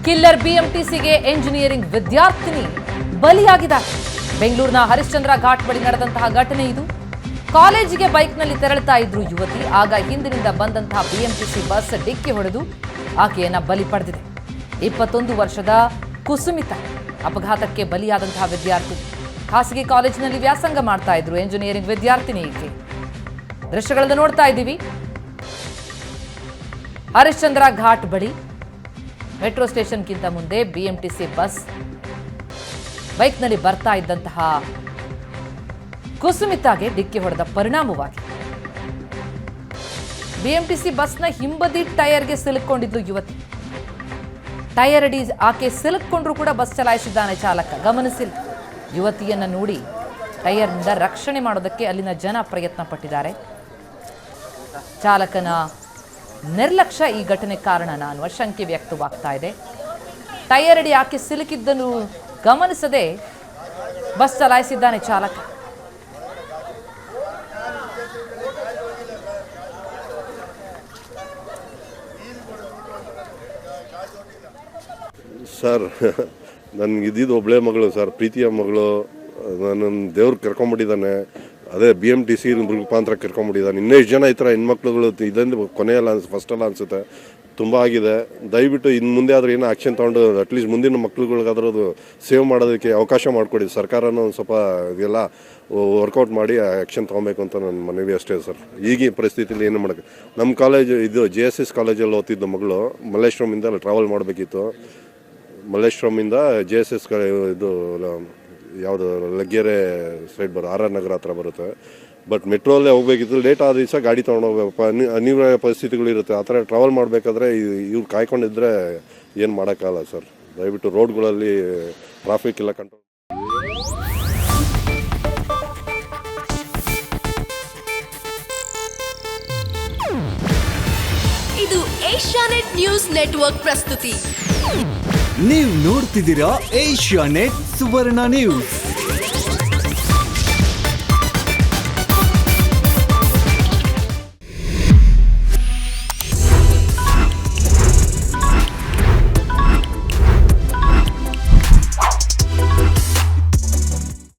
Killer ಬಿಎಂಟಿಸಿಗೆ engineering ವಿದ್ಯಾರ್ಥಿನಿ ಬಲಿಯಾಗಿದ್ದಾರೆ. ಬೆಂಗಳೂರಿನ ಹರಿಶ್ಚಂದ್ರ ಘಾಟ್ ಬಳಿ ನಡೆದಂತಹ ಘಟನೆ ಇದು. ಕಾಲೇಜಿಗೆ ಬೈಕ್ನಲ್ಲಿ ತೆರಳುತ್ತಾ ಇದ್ರು ಯುವತಿ. ಆಗ ಹಿಂದಿನಿಂದ ಬಂದಂತಹ ಬಿಎಂಟಿಸಿ ಬಸ್ ಡಿಕ್ಕಿ ಹೊಡೆದು ಆಕೆಯನ್ನ ಬಲಿ ಪಡೆದಿದೆ. 21 ವರ್ಷದ ಕುಸುಮಿತಾ ಅಪಘಾತಕ್ಕೆ ಬಲಿಯಾದಂತಹ ವಿದ್ಯಾರ್ಥಿ. ಖಾಸಗಿ ಕಾಲೇಜಿನಲ್ಲಿ ವ್ಯಾಸಂಗ ಮಾಡ್ತಾ ಇದ್ರು ಎಂಜಿನಿಯರಿಂಗ್ ವಿದ್ಯಾರ್ಥಿನಿ ಈಕೆ. ದೃಶ್ಯಗಳನ್ನು ನೋಡ್ತಾ ಇದ್ದೀವಿ. ಹರಿಶ್ಚಂದ್ರ ಘಾಟ್ ಬಳಿ ಮೆಟ್ರೋ ಸ್ಟೇಷನ್ಗಿಂತ ಮುಂದೆ ಬಿಎಂಟಿಸಿ ಬಸ್ ಬೈಕ್ನಲ್ಲಿ ಬರ್ತಾ ಇದ್ದಂತಹ ಕುಸುಮಿತಾಗೆ ಡಿಕ್ಕಿ ಹೊಡೆದ ಪರಿಣಾಮವಾಗಿ ಬಿಎಂಟಿಸಿ ಬಸ್ನ ಹಿಂಬದಿ ಟೈರ್ಗೆ ಸಿಲುಕೊಂಡಿದ್ಲು ಯುವತಿ. ಟೈರ್ ಅಡಿ ಆಕೆ ಸಿಲುಕೊಂಡ್ರು ಕೂಡ ಬಸ್ ಚಲಾಯಿಸಿದ್ದಾನೆ ಚಾಲಕ, ಗಮನಿಸಿಲ್ಲ. ಯುವತಿಯನ್ನ ನೋಡಿ ಟೈರ್ನಿಂದ ರಕ್ಷಣೆ ಮಾಡೋದಕ್ಕೆ ಅಲ್ಲಿನ ಜನ ಪ್ರಯತ್ನ ಪಟ್ಟಿದ್ದಾರೆ. ಚಾಲಕನ ನಿರ್ಲಕ್ಷ್ಯ ಈ ಘಟನೆ ಕಾರಣ ಅನ್ನುವ ಶಂಕೆ ವ್ಯಕ್ತವಾಗ್ತಾ ಇದೆ. ಟೈರ್ ಅಡಿ ಆಕೆ ಸಿಲುಕಿದ್ದನ್ನು ಗಮನಿಸದೆ ಬಸ್ ಚಲಾಯಿಸಿದ್ದಾನೆ ಚಾಲಕ. ಸರ್, ನನಗೆ ಇದ್ದಿದ್ದು ಒಬ್ಬಳೇ ಮಗಳು ಸರ್, ಪ್ರೀತಿಯ ಮಗಳು. ನನ್ನ ದೇವ್ರು ಕರ್ಕೊಂಬಿಟ್ಟಿದ್ದಾನೆ. ಅದೇ BMTC ರೂಪಾಂತರ ಕರ್ಕೊಂಬಿಟ್ಟಿದ್ದಾನೆ. ಇನ್ನೆಷ್ಟು ಜನ ಈ ಥರ ಹೆಣ್ಮಕ್ಳುಗಳು ಇದೊಂದು ಕೊನೆಯಲ್ಲ ಫಸ್ಟ್ ಅಲ್ಲ ಅನಿಸುತ್ತೆ. ತುಂಬ ಆಗಿದೆ. ದಯವಿಟ್ಟು ಇನ್ನು ಮುಂದೆ ಆದರೂ ಏನೋ ಆ್ಯಕ್ಷನ್ ತೊಗೊಂಡು ಅಟ್ಲೀಸ್ಟ್ ಮುಂದಿನ ಮಕ್ಳುಗಳಿಗಾದ್ರೂ ಅದು ಸೇವ್ ಮಾಡೋದಕ್ಕೆ ಅವಕಾಶ ಮಾಡಿಕೊಡಿ. ಸರ್ಕಾರನೂ ಒಂದು ಸ್ವಲ್ಪ ಇದೆಲ್ಲ ವರ್ಕೌಟ್ ಮಾಡಿ ಆ್ಯಕ್ಷನ್ ತೊಗೊಬೇಕು ಅಂತ ನನ್ನ ಮನವಿ ಅಷ್ಟೇ ಸರ್. ಈಗಿನ ಪರಿಸ್ಥಿತಿಯಲ್ಲಿ ಏನು ಮಾಡೋಕ್ಕೆ, ನಮ್ಮ ಕಾಲೇಜು ಇದು JSS ಕಾಲೇಜಲ್ಲಿ ಓದ್ತಿದ್ದ ಮಗಳು ಮಲ್ಲೇಶ್ವರಮಿಂದ ಟ್ರಾವೆಲ್ ಮಾಡಬೇಕಿತ್ತು. ಮಲ್ಲೇಶ್ವರಮಿಂದ JSS ಇದು ಯಾವುದು ಲಗ್ಗೆರೆ ಸೈಡ್ RR ನಗರ ಹತ್ರ ಬರುತ್ತೆ. ಬಟ್ ಮೆಟ್ರೋಲ್ಲೇ ಹೋಗ್ಬೇಕಿತ್ತು. ಲೇಟ್ ಆದ ದಿವಸ ಗಾಡಿ ತೊಗೊಂಡು ಹೋಗ್ಬೇಕು, ಅನಿವಾರ್ಯ ಪರಿಸ್ಥಿತಿಗಳಿರುತ್ತೆ. ಆ ಥರ ಟ್ರಾವೆಲ್ ಮಾಡಬೇಕಾದ್ರೆ ಇವ್ರು ಕಾಯ್ಕೊಂಡಿದ್ರೆ ಏನು ಮಾಡೋಕ್ಕಾಗಲ್ಲ ಸರ್. ದಯವಿಟ್ಟು ರೋಡ್ಗಳಲ್ಲಿ ಟ್ರಾಫಿಕ್ ಎಲ್ಲ ಕಂಟ್ರೋಲ್. ಇದು ಏಷ್ಯಾನೆಟ್ ನ್ಯೂಸ್ ನೆಟ್ವರ್ಕ್ ಪ್ರಸ್ತುತಿ. ನೀವು ನೋಡ್ತಿದ್ದೀರಾ ಏಷ್ಯಾನೆಟ್ ಸುವರ್ಣ ನ್ಯೂಸ್.